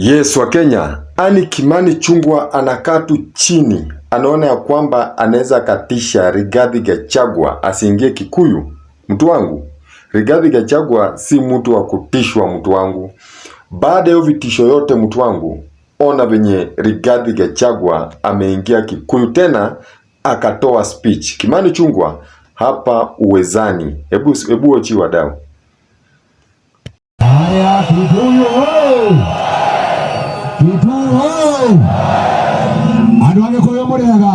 Yes, wa Kenya, Anne Kimani Ichung'wah anakaa tu chini, anaona ya kwamba anaweza katisha Rigathi Gachagua asiingie Kikuyu. Mtu wangu, Rigathi Gachagua si mtu wa kutishwa mtu wangu. Baada ya vitisho yote mtu wangu, ona venye Rigathi Gachagua ameingia Kikuyu tena akatoa speech. Kimani Ichung'wah hapa uwezani. Hebu wachi wadau. Haya, Kikuyu andu agikuyu muriega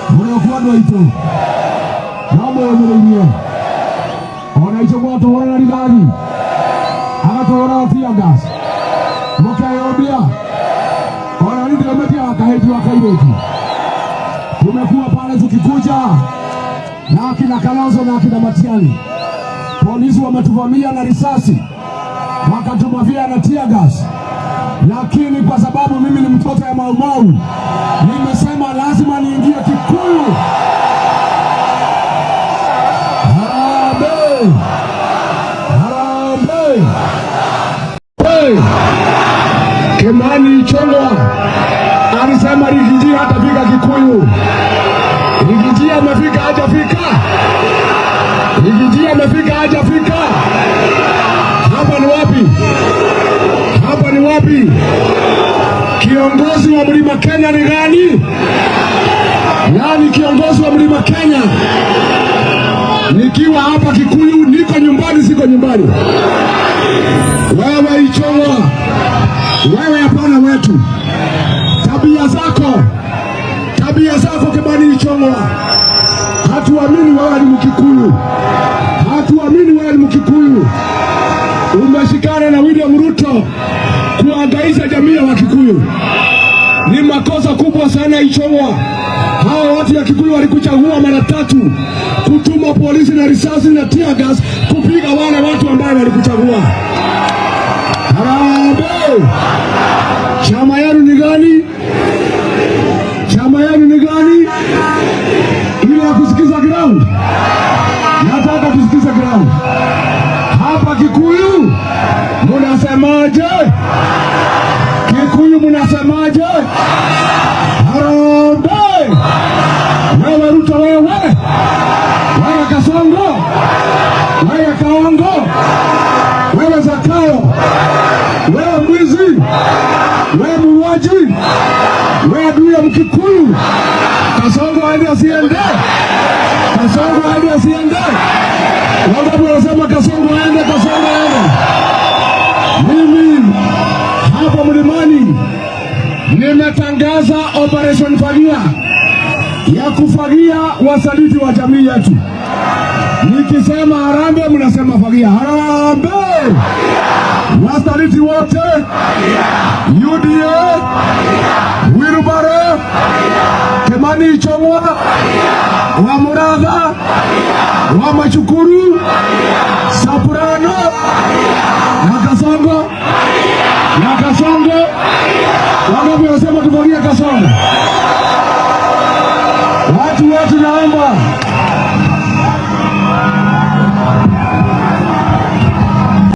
muriokuwa andu aitu no mwiyumiriirie ona Ichung'wah tuhurana Rigathi agatuhura tear gas mukeyumbia ona ni ndio metia akahetu akaireti. Tumekuwa pale tukikuja na akina Kalonzo na akina Matiang'i, polisi wametuvamia na risasi wakatumavia na tear gas, lakini kwa sababu mimi ni mtoto ya Mau Mau nimesema lazima niingie Kikuyu. Harambee! Harambee! Hey! Kimani Ichung'wah alisema Rigiji hatafika Kikuyu. Rigiji amefika hajafika? Rigiji amefika hajafika? Hapa ni wapi? Hapa ni wapi? Kiongozi wa Mlima Kenya ni gani? Nani kiongozi wa Mlima Kenya? Nikiwa hapa Kikuyu niko nyumbani, siko nyumbani. Wewe Ichung'wah, wewe hapana wetu. Tabia zako Kimani Ichung'wah, hatuamini wewe ni Mkikuyu. Hatuamini wewe ni Mkikuyu. Umeshikana na William Ruto kuangaisha jamii ya Wakikuyu. Ni makosa kubwa sana Ichung'wah. Hao watu ya Kikuyu walikuchagua mara 3 kutuma polisi na risasi na tear gas kupiga wale watu ambao walikuchagua. Harambee! Chama yenu ni gani? Chama yenu ni gani? Ile ya kusikiza ground. Nataka tusikize ground. Hapa Kikuyu munasemaje? Kikuyu munasemaje? Harambee! Wewe Ruto, wewe Kasongo, wewe Kaongo, wewe Zakayo, wewe mwizi, wewe muuaji, wewe adui ya Mkikuyu. Kasongo aende asiende? Kasongo aende asiende? Wangapi wanasema Kasongo aende? Kasongo aende? Mimi hapa Mlimani nimetangaza Operation Fagia ya kufagia wasaliti wa jamii yetu. Nikisema harambee mnasema fagia. Harambee! Wasaliti wote, UDA, Wilbaro, Kimani Ichung'wah, wa Murang'a, wa Machukuru, Soprano, na Kasongo. Wangapi wanasema tufagie Kasongo?